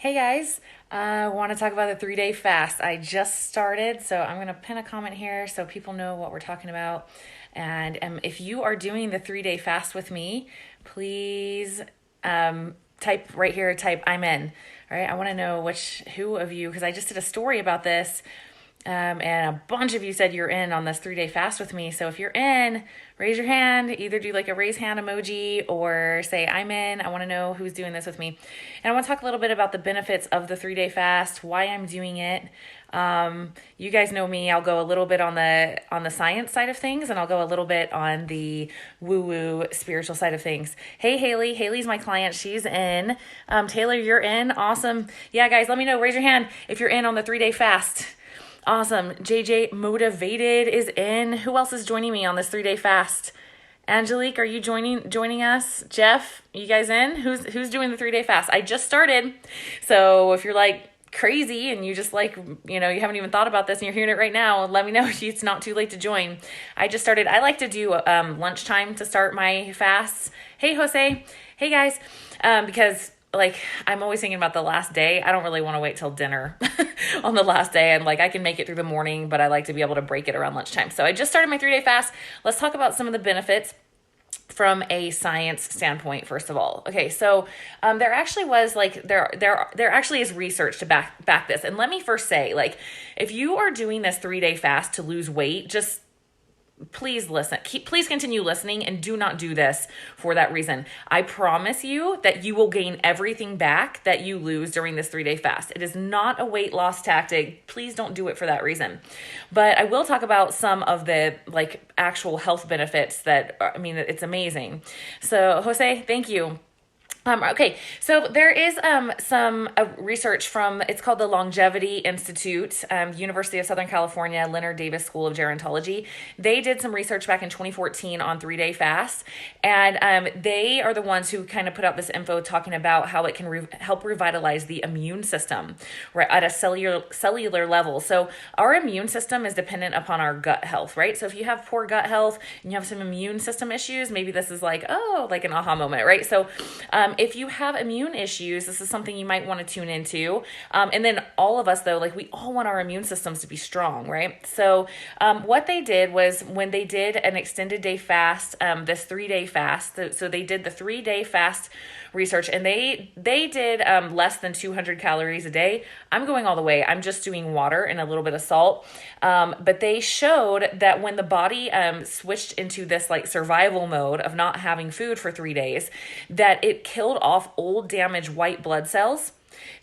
Hey guys, I want to talk about the 3 day fast. I just started, so I'm going to pin a comment here so people know what we're talking about. And if you are doing the 3 day fast with me, please type right here, type I'm in. All right, I want to know who of you, because I just did a story about this. And a bunch of you said you're in on this 3 day fast with me. So if you're in, raise your hand. Either do like a raise hand emoji or say, I'm in. I want to know who's doing this with me. And I want to talk a little bit about the benefits of the 3 day fast, why I'm doing it. You guys know me. I'll go a little bit on the science side of things, and I'll go a little bit on the woo-woo spiritual side of things. Hey, Haley. Haley's my client. She's in. Taylor, you're in. Awesome. Yeah, guys, let me know. Raise your hand if you're in on the 3 day fast. Awesome. JJ Motivated is in. Who else is joining me on this 3 day fast? Angelique, are you joining us? Jeff, you guys in? Who's doing the 3 day fast? I just started. So if you're like crazy and you just like, you haven't even thought about this and you're hearing it right now, let me know if it's not too late to join. I just started. I like to do lunchtime to start my fasts. Hey, Jose. Hey, guys. Because like I'm always thinking about the last day. I don't really want to wait till dinner on the last day. I'm like, I can make it through the morning, but I like to be able to break it around lunchtime. So I just started my 3 day fast. Let's talk about some of the benefits from a science standpoint, first of all. Okay, so there actually was like there actually is research to back this. And let me first say, like, if you are doing this 3 day fast to lose weight, just please listen. Please continue listening and do not do this for that reason. I promise you that you will gain everything back that you lose during this 3 day fast. It is not a weight loss tactic. Please don't do it for that reason. But I will talk about some of the like actual health benefits it's amazing. So Jose, thank you. Okay, so there is some research from, it's called the Longevity Institute, University of Southern California, Leonard Davis School of Gerontology. They did some research back in 2014 on 3 day fasts, and they are the ones who kind of put out this info talking about how it can help revitalize the immune system, right, at a cellular level. So our immune system is dependent upon our gut health, right? So if you have poor gut health and you have some immune system issues, maybe this is like, like an aha moment, right? So if you have immune issues, this is something you might want to tune into. And then all of us, though, like we all want our immune systems to be strong, right? So what they did was when they did an extended day fast, this 3 day fast, so they did the 3 day fast research, and they did less than 200 calories a day. I'm going all the way. I'm just doing water and a little bit of salt. But they showed that when the body switched into this like survival mode of not having food for 3 days, that it killed off old damaged white blood cells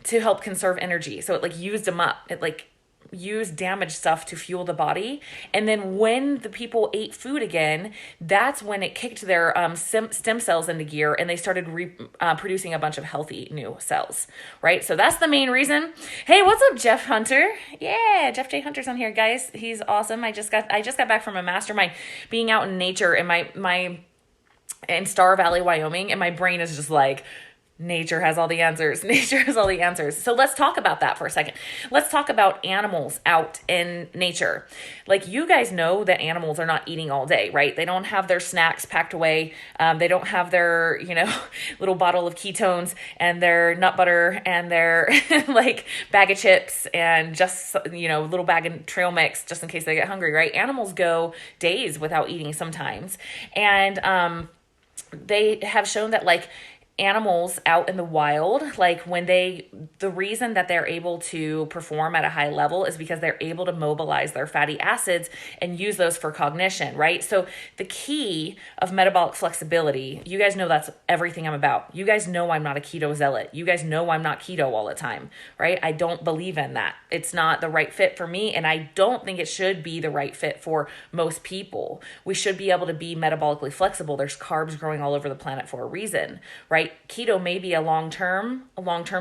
to help conserve energy. So it like used them up. It like used damaged stuff to fuel the body. And then when the people ate food again, that's when it kicked their stem cells into gear, and they started producing a bunch of healthy new cells, right? So that's the main reason. Hey, what's up, Jeff Hunter? Yeah, Jeff J. Hunter's on here, guys. He's awesome. I just got back from a mastermind, being out in nature in Star Valley, Wyoming, and my brain is just like, nature has all the answers. Nature has all the answers. So let's talk about that for a second. Let's talk about animals out in nature. Like, you guys know that animals are not eating all day, right? They don't have their snacks packed away. They don't have their, little bottle of ketones and their nut butter and their like bag of chips and just, little bag of trail mix just in case they get hungry, right? Animals go days without eating sometimes. And they have shown that like animals out in the wild, like the reason that they're able to perform at a high level is because they're able to mobilize their fatty acids and use those for cognition, right? So the key of metabolic flexibility, you guys know that's everything I'm about. You guys know I'm not a keto zealot. You guys know I'm not keto all the time, right? I don't believe in that. It's not the right fit for me, and I don't think it should be the right fit for most people. We should be able to be metabolically flexible. There's carbs growing all over the planet for a reason, right? Keto may be a long-term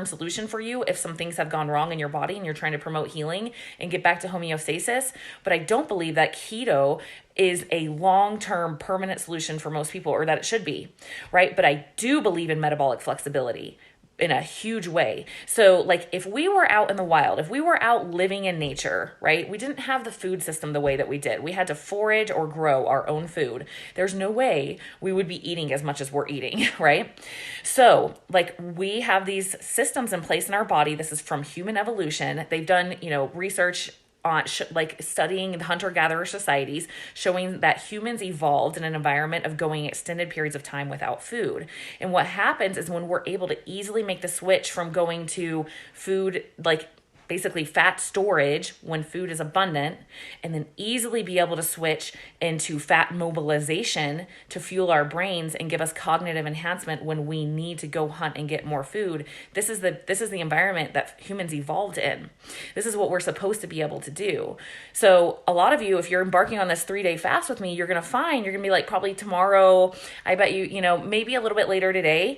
solution for you if some things have gone wrong in your body and you're trying to promote healing and get back to homeostasis. But I don't believe that keto is a long-term permanent solution for most people, or that it should be, right? But I do believe in metabolic flexibility. in a huge way. So like if we were out in the wild, if we were out living in nature, right? We didn't have the food system the way that we did. We had to forage or grow our own food. There's no way we would be eating as much as we're eating, right? So like we have these systems in place in our body. This is from human evolution. They've done, research on like studying the hunter-gatherer societies, showing that humans evolved in an environment of going extended periods of time without food. And what happens is when we're able to easily make the switch from going to food, like basically fat storage when food is abundant, and then easily be able to switch into fat mobilization to fuel our brains and give us cognitive enhancement when we need to go hunt and get more food. This is the environment that humans evolved in. This is what we're supposed to be able to do. So a lot of you, if you're embarking on this 3-day fast with me, you're going to be like probably tomorrow, I bet you, maybe a little bit later today,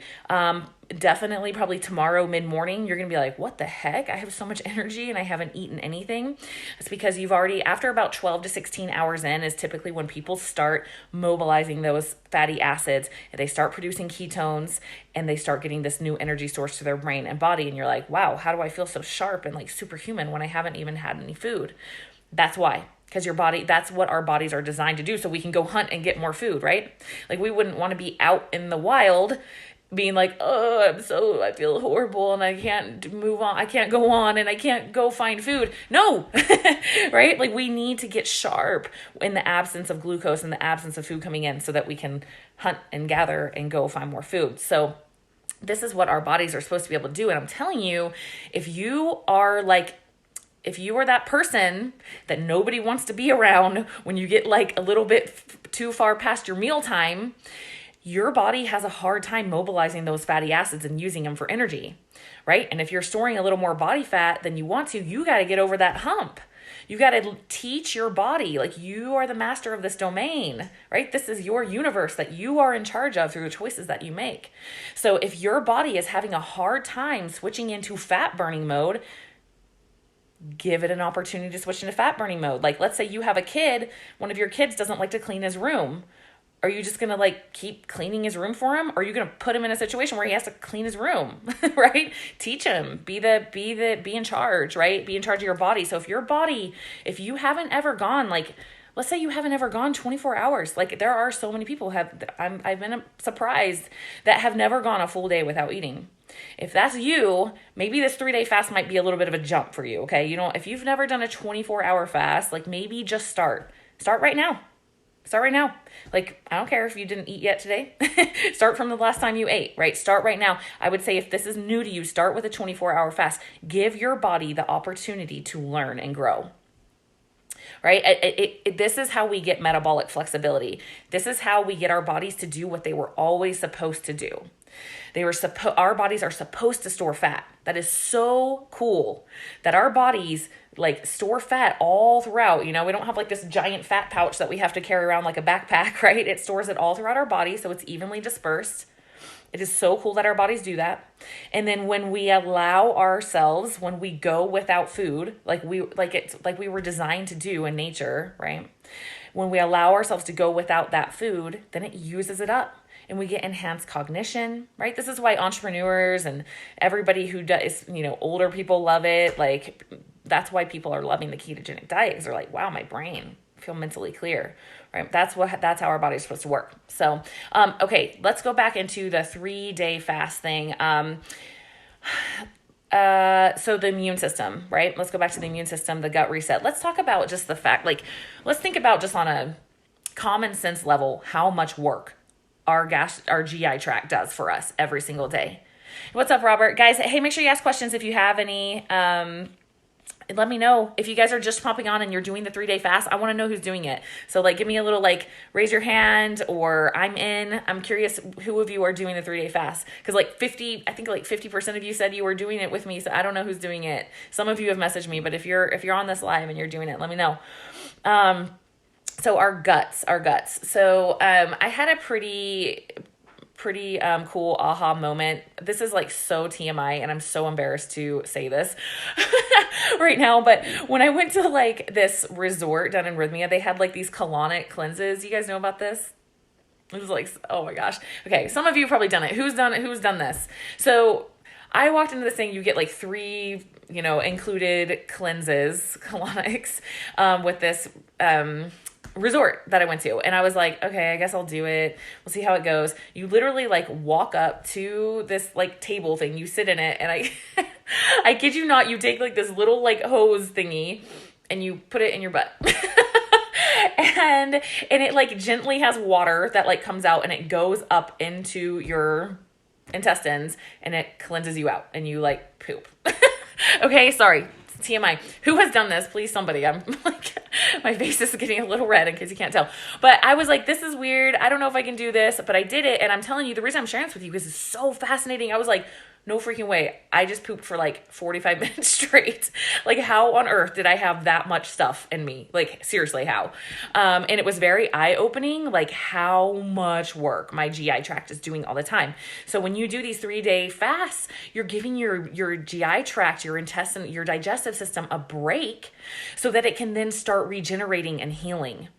definitely probably tomorrow mid-morning, you're gonna be like, what the heck? I have so much energy and I haven't eaten anything. It's because you've already, after about 12 to 16 hours in is typically when people start mobilizing those fatty acids, and they start producing ketones, and they start getting this new energy source to their brain and body. And you're like, wow, how do I feel so sharp and like superhuman when I haven't even had any food? That's why. Because your body, that's what our bodies are designed to do, so we can go hunt and get more food, right? Like we wouldn't want to be out in the wild being like, oh, I feel horrible and I can't move on. I can't go on and I can't go find food. No, right? Like we need to get sharp in the absence of glucose and the absence of food coming in so that we can hunt and gather and go find more food. So this is what our bodies are supposed to be able to do. And I'm telling you, if you are that person that nobody wants to be around when you get like a little bit too far past your meal time, your body has a hard time mobilizing those fatty acids and using them for energy, right? And if you're storing a little more body fat than you want to, you got to get over that hump. You got to teach your body, like you are the master of this domain, right? This is your universe that you are in charge of through the choices that you make. So if your body is having a hard time switching into fat burning mode, give it an opportunity to switch into fat burning mode. Like let's say you have a kid, one of your kids doesn't like to clean his room. Are you just going to like keep cleaning his room for him? Or are you going to put him in a situation where he has to clean his room, right? Teach him, be in charge, right? Be in charge of your body. So if you haven't ever gone, like, let's say you haven't ever gone 24 hours, like there are so many people I've been surprised that have never gone a full day without eating. If that's you, maybe this 3-day fast might be a little bit of a jump for you. Okay. If you've never done a 24-hour fast, like maybe just start right now. Start right now. Like, I don't care if you didn't eat yet today. Start from the last time you ate, right? Start right now. I would say if this is new to you, start with a 24-hour fast. Give your body the opportunity to learn and grow, right? This is how we get metabolic flexibility. This is how we get our bodies to do what they were always supposed to do. Our bodies are supposed to store fat. That is so cool that our bodies like store fat all throughout. We don't have like this giant fat pouch that we have to carry around like a backpack, right? It stores it all throughout our body, so it's evenly dispersed. It is so cool that our bodies do that. And then when we allow ourselves, when we go without food, like we were designed to do in nature, right? When we allow ourselves to go without that food, then it uses it up. And we get enhanced cognition, right? This is why entrepreneurs and everybody who does, older people love it. Like, that's why people are loving the ketogenic diet, because they're like, wow, my brain, I feel mentally clear, right? That's how our body's supposed to work. So, okay, let's go back into the 3-day fast thing. So the immune system, right? Let's go back to the immune system, the gut reset. Let's talk about just the fact, like, let's think about just on a common sense level, how much work our GI tract does for us every single day. What's up, Robert? Guys, hey, make sure you ask questions if you have any. Let me know if you guys are just popping on and you're doing the 3-day fast. I want to know who's doing it. So like, give me a little raise your hand, or I'm in. I'm curious who of you are doing the 3-day fast. Cause I think 50% of you said you were doing it with me. So I don't know who's doing it. Some of you have messaged me, but if you're on this live and you're doing it, let me know. So our guts. So, I had a pretty cool aha moment. This is so TMI, and I'm so embarrassed to say this right now. But when I went to this resort down in Rhythmia, they had these colonic cleanses. You guys know about this? It was oh my gosh. Okay. Some of you have probably done it. Who's done this? So I walked into this thing, you get like 3, included cleanses, colonics, with this resort that I went to. And I was like, okay, I guess I'll do it. We'll see how it goes. You literally like walk up to this like table thing, you sit in it, and I kid you not, you take like this little like hose thingy and you put it in your butt. and it like gently has water that like comes out and it goes up into your intestines and it cleanses you out and you like poop. Okay, sorry. TMI. Who has done this? Please, somebody. I'm like, my face is getting a little red in case you can't tell. But I was like, this is weird. I don't know if I can do this, but I did it. And I'm telling you, the reason I'm sharing this with you is it's so fascinating. I was like, no freaking way. I just pooped for like 45 minutes straight. Like, how on earth did I have that much stuff in me? Like, seriously, how? And it was very eye-opening, like how much work my GI tract is doing all the time. So when you do these 3-day fasts, you're giving your GI tract, your intestine, your digestive system a break so that it can then start regenerating and healing.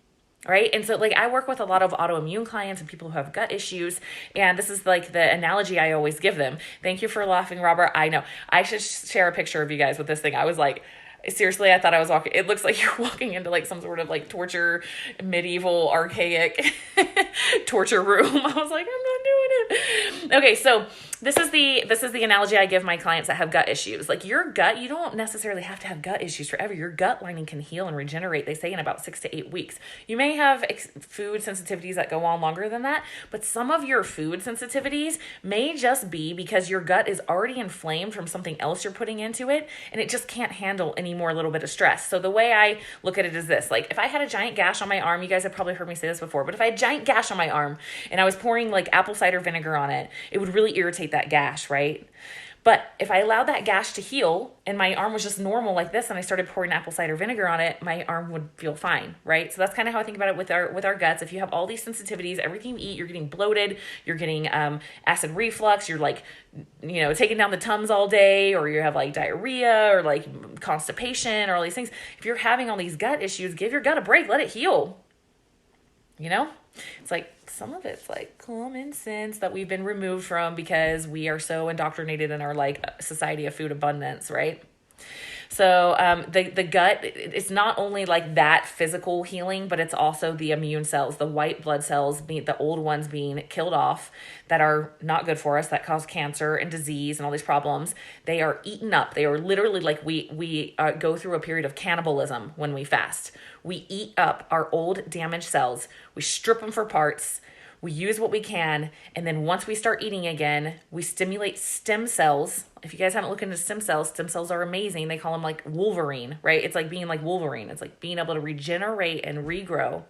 Right. And so like I work with a lot of autoimmune clients and people who have gut issues. And this is like the analogy I always give them. Thank you for laughing, Robert. I know I should share a picture of you guys with this thing. I was like, seriously, I thought I was walking. It looks like you're walking into like some sort of like torture, medieval, archaic torture room. I was like, I'm not doing it. Okay, so this is the analogy I give my clients that have gut issues. Like your gut, you don't necessarily have to have gut issues forever. Your gut lining can heal and regenerate, they say, in about 6 to 8 weeks. You may have food sensitivities that go on longer than that, but some of your food sensitivities may just be because your gut is already inflamed from something else you're putting into it, and it just can't handle any more little bit of stress. So the way I look at it is this: like if I had a giant gash on my arm, you guys have probably heard me say this before, but if I had a giant gash on my arm and I was pouring like apple cider vinegar on it, it would really irritate that gash, right? But if I allowed that gash to heal and my arm was just normal like this and I started pouring apple cider vinegar on it, my arm would feel fine, right? So that's kind of how I think about it with our guts. If you have all these sensitivities, everything you eat, you're getting bloated, you're getting acid reflux, you're like, taking down the Tums all day, or you have like diarrhea or like constipation or all these things. If you're having all these gut issues, give your gut a break, let it heal. It's like some of it's like common sense that we've been removed from because we are so indoctrinated in our like society of food abundance, right? So the gut, it's not only like that physical healing, but it's also the immune cells, the white blood cells, the old ones being killed off that are not good for us, that cause cancer and disease and all these problems. They are eaten up. They are literally like we go through a period of cannibalism when we fast. We eat up our old damaged cells. We strip them for parts. We use what we can, and then once we start eating again, we stimulate stem cells. If you guys haven't looked into stem cells are amazing. They call them like Wolverine, right? It's like being like Wolverine. It's like being able to regenerate and regrow.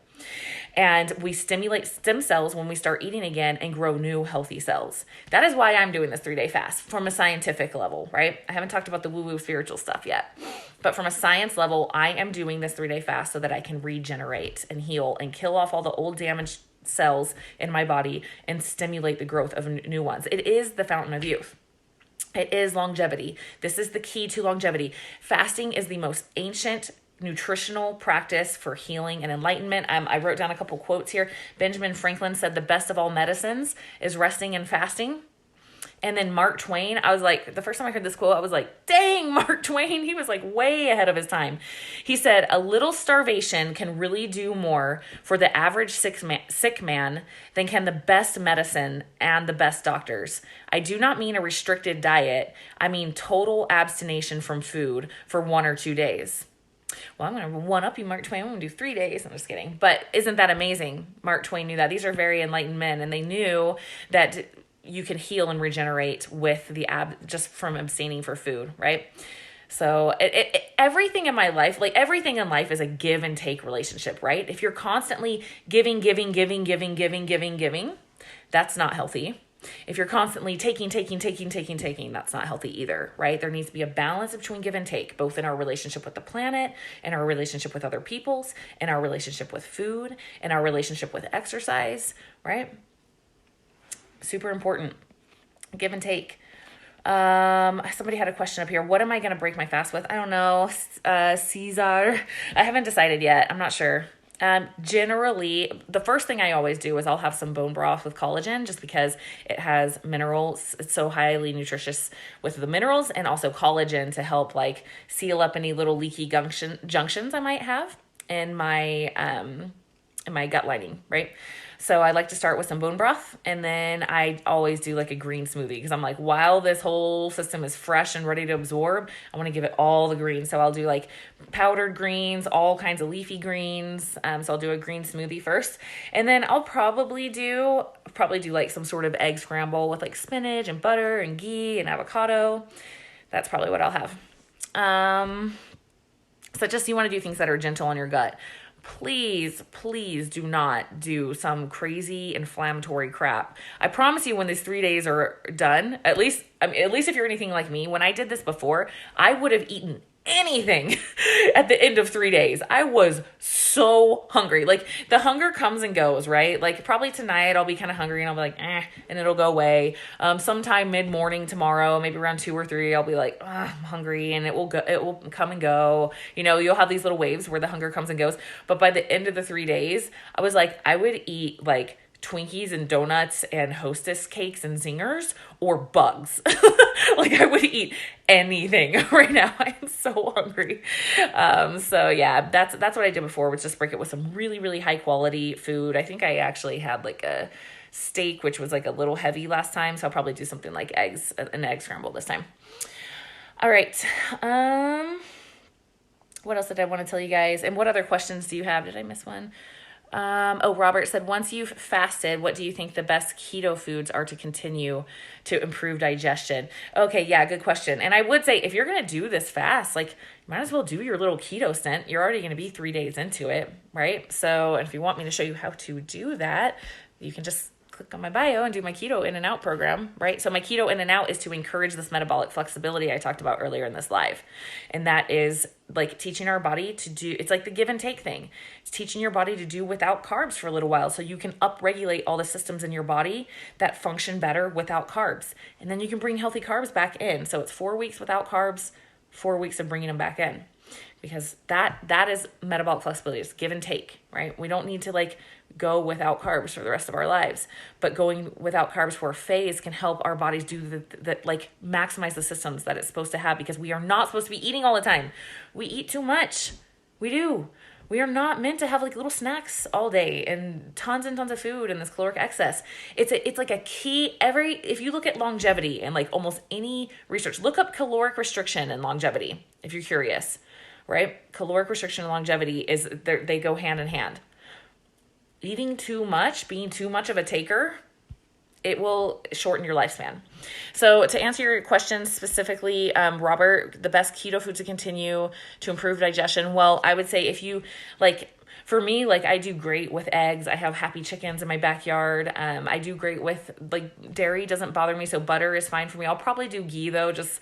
And we stimulate stem cells when we start eating again and grow new healthy cells. That is why I'm doing this 3-day fast from a scientific level, right? I haven't talked about the woo-woo spiritual stuff yet. But from a science level, I am doing this 3-day fast so that I can regenerate and heal and kill off all the old damaged cells in my body and stimulate the growth of new ones. It is the fountain of youth. It is longevity. This is the key to longevity. Fasting is the most ancient nutritional practice for healing and enlightenment. I wrote down a couple quotes here. Benjamin Franklin said the best of all medicines is resting and fasting. And then Mark Twain, I was like, the first time I heard this quote, I was like, dang, Mark Twain, he was like way ahead of his time. He said, a little starvation can really do more for the average sick man than can the best medicine and the best doctors. I do not mean a restricted diet. I mean total abstination from food for 1 or 2 days. Well, I'm going to one-up you, Mark Twain. I'm going to do 3 days. I'm just kidding. But isn't that amazing? Mark Twain knew that. These are very enlightened men, and they knew that you can heal and regenerate with just from abstaining for food, right? So everything in my life, like everything in life is a give and take relationship, right? If you're constantly giving, that's not healthy. If you're constantly taking, that's not healthy either, right? There needs to be a balance between give and take, both in our relationship with the planet, and our relationship with other peoples, and our relationship with food, and our relationship with exercise, right? Super important. Give and take. Somebody had a question up here. What am I going to break my fast with? I don't know. Caesar. I haven't decided yet. I'm not sure. Generally, the first thing I always do is I'll have some bone broth with collagen just because it has minerals. It's so highly nutritious with the minerals and also collagen to help like seal up any little leaky junctions I might have in my gut lining, right? So I like to start with some bone broth, and then I always do like a green smoothie because I'm like, while this whole system is fresh and ready to absorb, I want to give it all the greens. So I'll do like powdered greens, all kinds of leafy greens. So I'll do a green smoothie first, and then I'll probably do like some sort of egg scramble with like spinach and butter and ghee and avocado. That's probably what I'll have. So just you want to do things that are gentle on your gut. Please do not do some crazy inflammatory crap. I promise you when these 3 days are done, at least if you're anything like me, when I did this before, I would have eaten anything at the end of 3 days. I was so hungry. Like the hunger comes and goes, right? Like probably tonight I'll be kind of hungry and I'll be like, and it'll go away. Sometime mid-morning tomorrow, maybe around 2 or 3, I'll be like, I'm hungry, and it will come and go. You know, you'll have these little waves where the hunger comes and goes. But by the end of the 3 days, I was like, I would eat like Twinkies and donuts and Hostess cakes and zingers or bugs. Like I would eat anything right now. I am so hungry. So yeah, that's what I did before, was just break it with some really, really high quality food. I think I actually had like a steak, which was like a little heavy last time. So I'll probably do something like an egg scramble this time. All right. What else did I want to tell you guys? And what other questions do you have? Did I miss one? Robert said, once you've fasted, what do you think the best keto foods are to continue to improve digestion? Okay, yeah, good question. And I would say if you're going to do this fast, like, you might as well do your little keto stint. You're already going to be 3 days into it, right? So if you want me to show you how to do that, you can just click on my bio and do my keto in and out program, right? So my keto in and out is to encourage this metabolic flexibility I talked about earlier in this live. And that is like teaching our body to do, it's like the give and take thing. It's teaching your body to do without carbs for a little while so you can upregulate all the systems in your body that function better without carbs. And then you can bring healthy carbs back in. So it's 4 weeks without carbs, 4 weeks of bringing them back in. Because that is metabolic flexibility. It's give and take, right? We don't need to like go without carbs for the rest of our lives, but going without carbs for a phase can help our bodies do the like maximize the systems that it's supposed to have, because we are not supposed to be eating all the time. We eat too much. We do. We are not meant to have like little snacks all day and tons of food and this caloric excess. It's like a key if you look at longevity and like almost any research, look up caloric restriction and longevity if you're curious. Right? Caloric restriction and longevity they go hand in hand. Eating too much, being too much of a taker, it will shorten your lifespan. So to answer your question specifically, Robert, the best keto food to continue to improve digestion. Well, I would say if you like, for me, like I do great with eggs. I have happy chickens in my backyard. I do great with like dairy doesn't bother me. So butter is fine for me. I'll probably do ghee though, just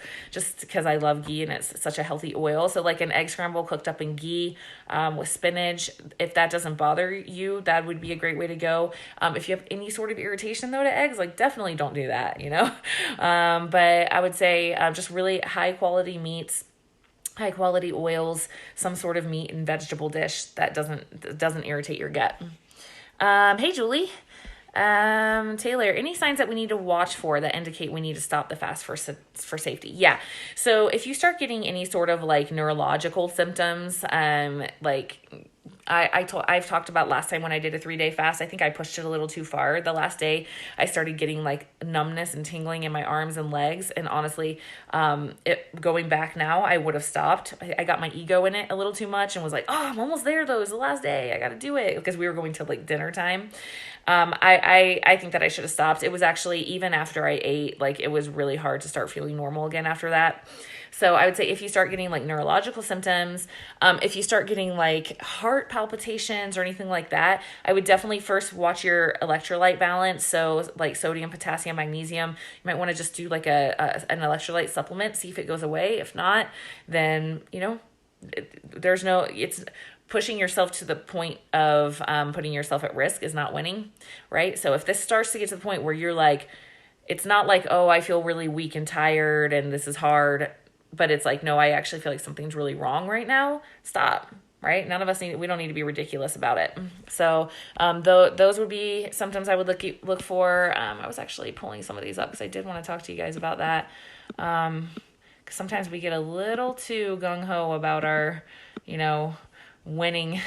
because I love ghee and it's such a healthy oil. So like an egg scramble cooked up in ghee with spinach, if that doesn't bother you, that would be a great way to go. If you have any sort of irritation though to eggs, like definitely don't do that, you know? But I would say just really high quality meats, high quality oils, some sort of meat and vegetable dish that doesn't irritate your gut. Hey, Julie. Taylor, any signs that we need to watch for that indicate we need to stop the fast for safety? Yeah. So if you start getting any sort of like neurological symptoms, like I've talked about last time when I did a 3-day fast, I think I pushed it a little too far. The last day I started getting like numbness and tingling in my arms and legs. And honestly, going back now, I would have stopped. I got my ego in it a little too much and was like, oh, I'm almost there though. It's the last day. I got to do it, because we were going to like dinner time. I think that I should have stopped. It was actually, even after I ate, like it was really hard to start feeling normal again after that. So I would say if you start getting like neurological symptoms, if you start getting like heart palpitations or anything like that, I would definitely first watch your electrolyte balance. So like sodium, potassium, magnesium, you might want to just do like an electrolyte supplement, see if it goes away. If not, then, you know, it's pushing yourself to the point of putting yourself at risk is not winning, right? So if this starts to get to the point where you're like, it's not like, oh, I feel really weak and tired and this is hard, but it's like, no, I actually feel like something's really wrong right now. Stop. right? None of us we don't need to be ridiculous about it. So those would be sometimes I would look for. I was actually pulling some of these up because I did want to talk to you guys about that. 'Cause sometimes we get a little too gung-ho about our, winning.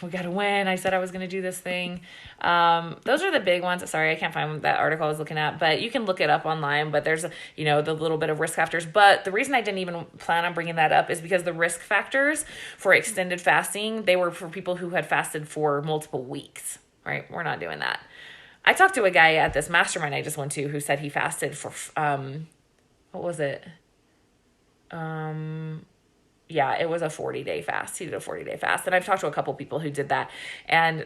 We got to win. I said I was going to do this thing. Those are the big ones. Sorry, I can't find that article I was looking at, but you can look it up online. But there's, the little bit of risk factors. But the reason I didn't even plan on bringing that up is because the risk factors for extended fasting, they were for people who had fasted for multiple weeks, right? We're not doing that. I talked to a guy at this mastermind I just went to who said he fasted for, what was it? Yeah, it was a 40-day fast. He did a 40-day fast. And I've talked to a couple people who did that. And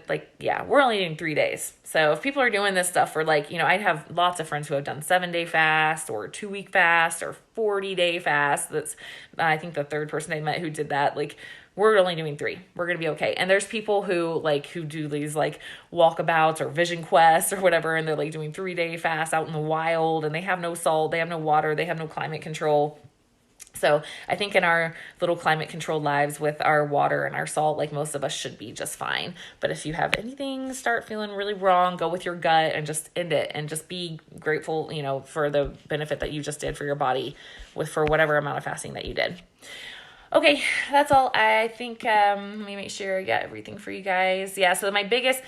we're only doing 3 days. So if people are doing this stuff for I have lots of friends who have done 7-day fast or 2-week fast or 40-day fast. That's, I think the third person I met who did that, we're only doing 3. We're going to be okay. And there's people who who do these walkabouts or vision quests or whatever. And they're doing 3-day fast out in the wild and they have no salt, they have no water, they have no climate control. So I think in our little climate controlled lives with our water and our salt, most of us should be just fine. But if you have anything start feeling really wrong, go with your gut and just end it and just be grateful, for the benefit that you just did for your body for whatever amount of fasting that you did. Okay, that's all. I think let me make sure I got everything for you guys. Yeah, so my biggest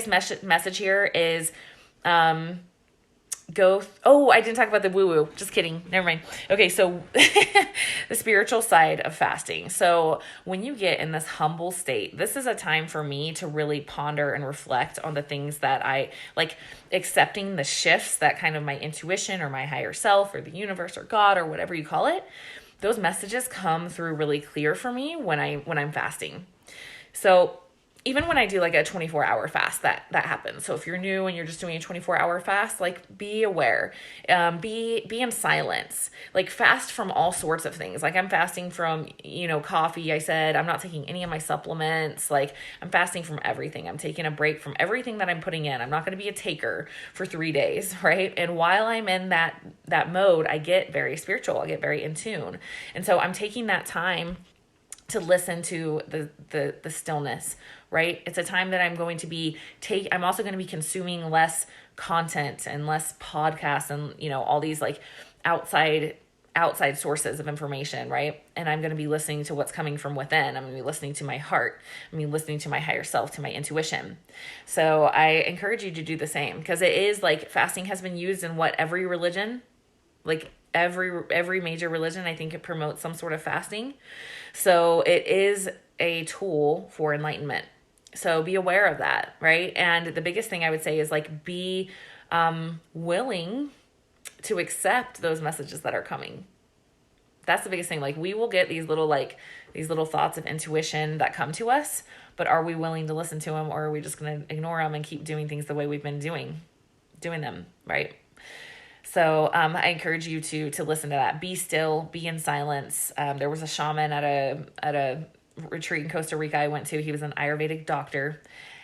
message here is I didn't talk about the woo-woo. Just kidding. Never mind. Okay, so the spiritual side of fasting. So when you get in this humble state, this is a time for me to really ponder and reflect on the things that I accepting the shifts that kind of my intuition or my higher self or the universe or God or whatever you call it. Those messages come through really clear for me when I'm fasting. So even when I do a 24-hour fast, that happens. So if you're new and you're just doing a 24-hour fast, be aware, be in silence, fast from all sorts of things. I'm fasting from, coffee. I said, I'm not taking any of my supplements. I'm fasting from everything. I'm taking a break from everything that I'm putting in. I'm not going to be a taker for 3 days. Right. And while I'm in that mode, I get very spiritual. I get very in tune. And so I'm taking that time to listen to the stillness, right? It's a time that I'm going to be I'm also going to be consuming less content and less podcasts and, all these outside sources of information, right? And I'm going to be listening to what's coming from within. I'm going to be listening to my heart. I'm going to be listening to my higher self, to my intuition. So I encourage you to do the same because it is fasting has been used in every religion, every major religion, I think it promotes some sort of fasting. So it is a tool for enlightenment. So be aware of that, right? And the biggest thing I would say is be willing to accept those messages that are coming. That's the biggest thing. We will get these little thoughts of intuition that come to us, but are we willing to listen to them or are we just going to ignore them and keep doing things the way we've been doing them, right? So I encourage you to listen to that. Be still, be in silence. There was a shaman at a retreat in Costa Rica I went to. He was an Ayurvedic doctor.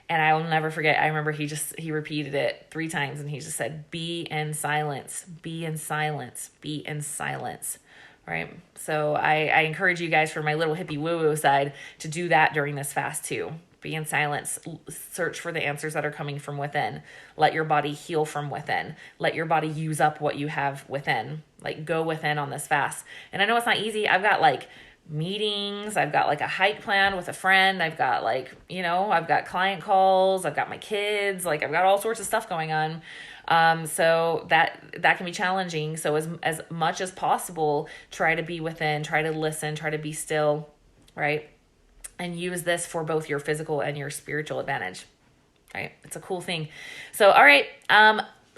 And I will never forget, I remember he repeated it 3 times and he just said, be in silence, be in silence, be in silence. Right? So I encourage you guys for my little hippie woo-woo side to do that during this fast too. Be in silence, search for the answers that are coming from within. Let your body heal from within. Let your body use up what you have within. Go within on this fast. And I know it's not easy. I've got meetings. I've got a hike plan with a friend. I've got I've got client calls. I've got my kids. I've got all sorts of stuff going on. So that can be challenging. So as much as possible, try to be within, try to listen, try to be still, right? And use this for both your physical and your spiritual advantage, right? It's a cool thing. So, all right.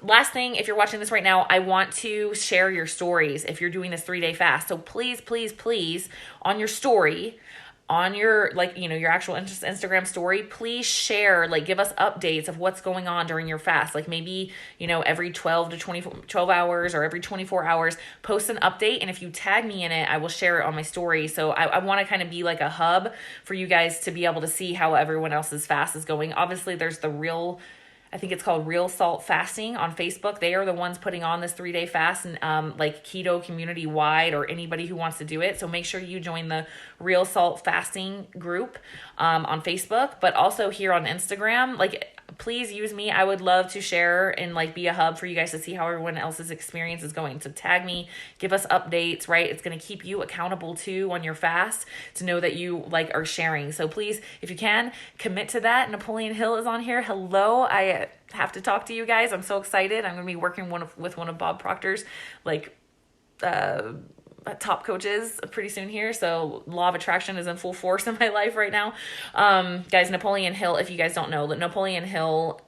Last thing, if you're watching this right now, I want to share your stories if you're doing this 3-day fast. So please, please, please, on your story, on your your actual Instagram story, please share, give us updates of what's going on during your fast. Maybe, every 12 hours or every 24 hours, post an update. And if you tag me in it, I will share it on my story. So I want to kind of be a hub for you guys to be able to see how everyone else's fast is going. Obviously there's I think it's called Real Salt Fasting on Facebook. They are the ones putting on this 3-day fast, and like keto community wide, or anybody who wants to do it. So make sure you join the Real Salt Fasting group on Facebook, but also here on Instagram. Like, please use me. I would love to share and like be a hub for you guys to see how everyone else's experience is going. So tag me, give us updates, right? It's going to keep you accountable too on your fast, to know that you like are sharing. So please, if you can, commit to that. Napoleon Hill is on here. Hello. I have to talk to you guys. I'm so excited. I'm going to be working with one of Bob Proctor's like top coaches pretty soon here. So law of attraction is in full force in my life right now. Guys, Napoleon Hill, if you guys don't know, that Napoleon Hill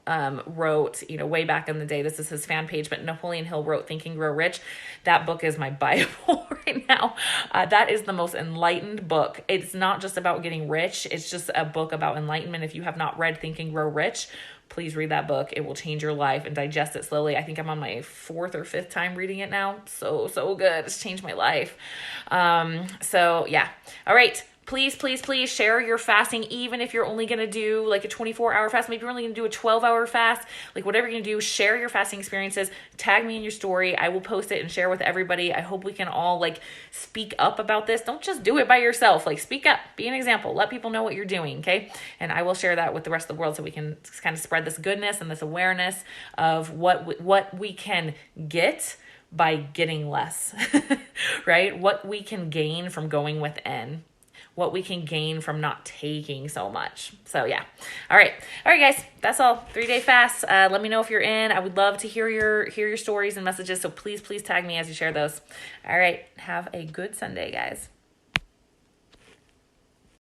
wrote, way back in the day, this is his fan page, but Napoleon Hill wrote Think and Grow Rich. That book is my Bible right now. That is the most enlightened book. It's not just about getting rich. It's just a book about enlightenment. If you have not read Think and Grow Rich, please read that book. It will change your life, and digest it slowly. I think I'm on my 4th or 5th time reading it now. So good. It's changed my life. So yeah. All right. Please, please, please share your fasting, even if you're only going to do like a 24-hour fast. Maybe you're only going to do a 12-hour fast. Like whatever you're going to do, share your fasting experiences. Tag me in your story. I will post it and share with everybody. I hope we can all like speak up about this. Don't just do it by yourself. Like speak up. Be an example. Let people know what you're doing, okay? And I will share that with the rest of the world so we can kind of spread this goodness and this awareness of what we can get by getting less, right? What we can gain from going within. What we can gain from not taking so much. So yeah. All right, guys, that's all. 3-day fast. Let me know if you're in. I would love to hear your stories and messages. So please tag me as you share those. All right. Have a good Sunday, guys.